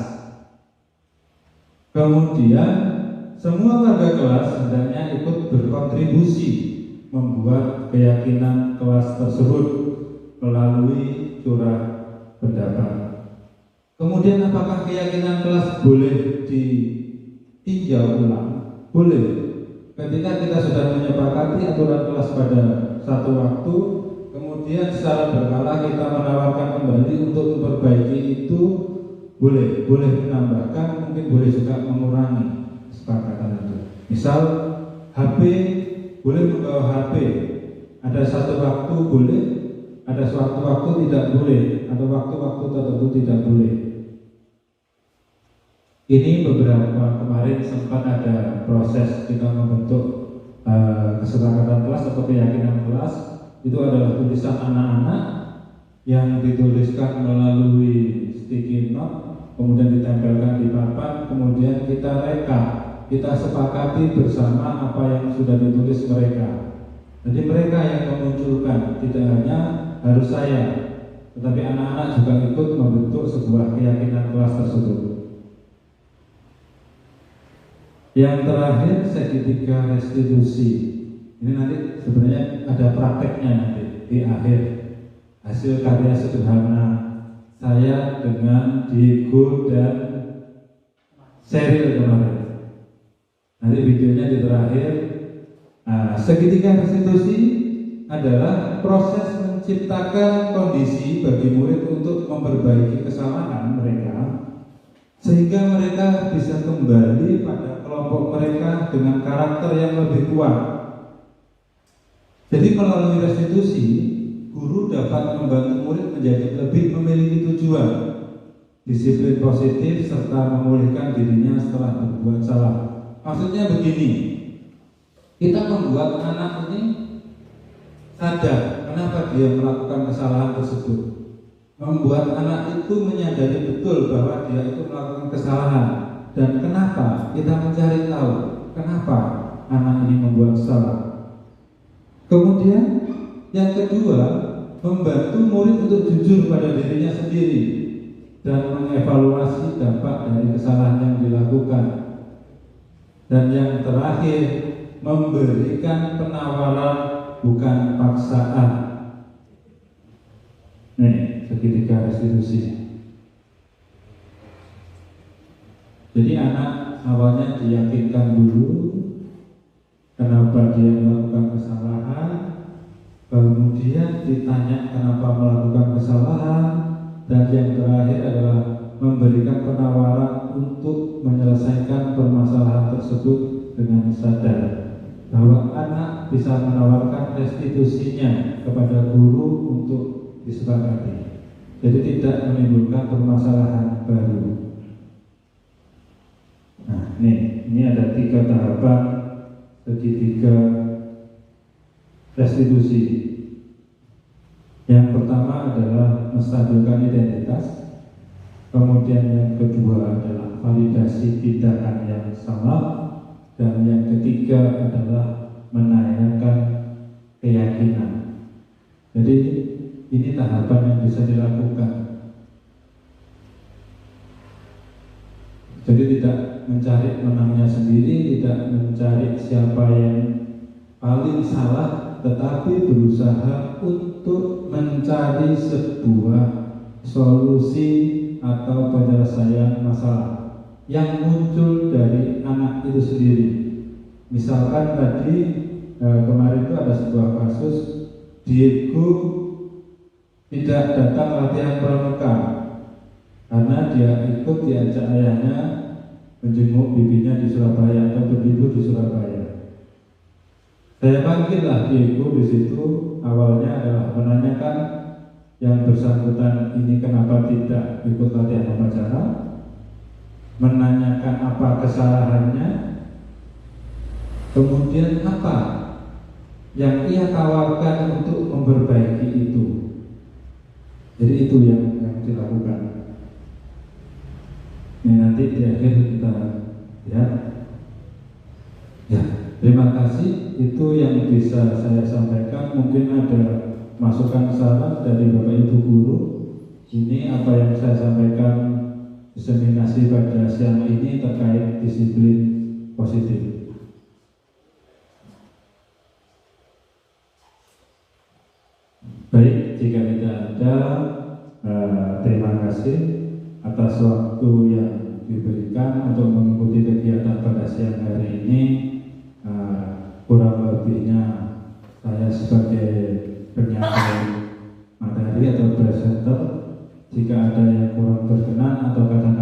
Kemudian semua warga kelas hendaknya ikut berkontribusi membuat keyakinan kelas tersebut melalui curah pendapat. Kemudian apakah keyakinan kelas boleh ditinjau ulang? Boleh. Ketika kita sudah menyepakati aturan kelas pada satu waktu, kemudian secara berkala kita menawarkan kembali untuk memperbaiki itu, boleh menambahkan, mungkin boleh juga mengurangi kesepakatan itu. Misal HP, boleh membawa HP. Ada satu waktu boleh, ada suatu waktu tidak boleh, atau waktu-waktu tertentu tidak boleh. Ini beberapa kemarin sempat ada proses kita membentuk kesepakatan kelas atau keyakinan kelas. Itu adalah tulisan anak-anak yang dituliskan melalui sticky note, kemudian ditempelkan di papan, kemudian kita reka, kita sepakati bersama apa yang sudah ditulis mereka. Jadi mereka yang memunculkan, tidak hanya harus saya, tetapi anak-anak juga ikut membentuk sebuah keyakinan kelas tersebut. Yang terakhir, segitiga restitusi. Ini nanti sebenarnya ada prakteknya nanti di akhir. Hasil karya sederhana saya dengan Diego dan Cheryl kemarin. Nanti videonya di terakhir. Segitiga restitusi adalah proses menciptakan kondisi bagi murid untuk memperbaiki kesalahan mereka, sehingga mereka bisa kembali pada kelompok mereka dengan karakter yang lebih kuat. Jadi melalui restitusi, guru dapat membantu murid menjadi lebih memiliki tujuan, disiplin positif, serta memulihkan dirinya setelah berbuat salah. Maksudnya begini, kita membuat anak ini sadar. kenapa dia melakukan kesalahan tersebut. Membuat anak itu menyadari betul bahwa dia itu melakukan kesalahan. Dan kenapa kita mencari tahu kenapa anak ini membuat salah. Kemudian yang kedua, membantu murid untuk jujur pada dirinya sendiri dan mengevaluasi dampak dari kesalahan yang dilakukan. Dan yang terakhir, memberikan penawaran bukan paksaan. Nih, segitiga restitusi. Jadi anak awalnya diyakinkan dulu kenapa dia melakukan kesalahan, kemudian ditanya kenapa melakukan kesalahan, dan yang terakhir adalah memberikan penawaran untuk menyelesaikan permasalahan tersebut dengan sadar bahwa anak bisa menawarkan restitusinya kepada guru untuk disepakati. Jadi tidak menimbulkan permasalahan baru. Nah, ini ada 3 tahapan segitiga restitusi. Yang pertama adalah menstabilkan identitas. Kemudian yang kedua adalah validasi tindakan yang salah. Dan yang ketiga adalah menanyakan keyakinan. Jadi ini tahapan yang bisa dilakukan. Jadi tidak mencari menangnya sendiri, tidak mencari siapa yang paling salah, tetapi berusaha untuk mencari sebuah solusi atau penyelesaian masalah yang muncul dari anak itu sendiri. Misalkan tadi kemarin itu ada sebuah kasus Diego tidak datang latihan pramuka karena dia ikut diajak ayahnya menjenguk bibinya di Surabaya atau berlibur di Surabaya. Saya panggillah Diego di situ. Awalnya adalah menanyakan yang bersangkutan ini kenapa tidak ikut latihan upacara, menanyakan apa kesalahannya, kemudian apa yang ia tawarkan untuk memperbaiki itu. Jadi itu yang dilakukan. Ini nanti di akhir kita lihat. Ya, terima kasih. Itu yang bisa saya sampaikan. Mungkin ada masukan saran dari Bapak Ibu guru. Ini apa yang saya sampaikan diseminasi pada siang ini terkait disiplin positif. Baik, jika tidak ada, terima kasih atas waktu yang diberikan untuk mengikuti kegiatan pada siang hari ini. Kurang lebihnya saya sebagai penyampai materi atau presenter, jika ada yang kurang berkenan atau kadang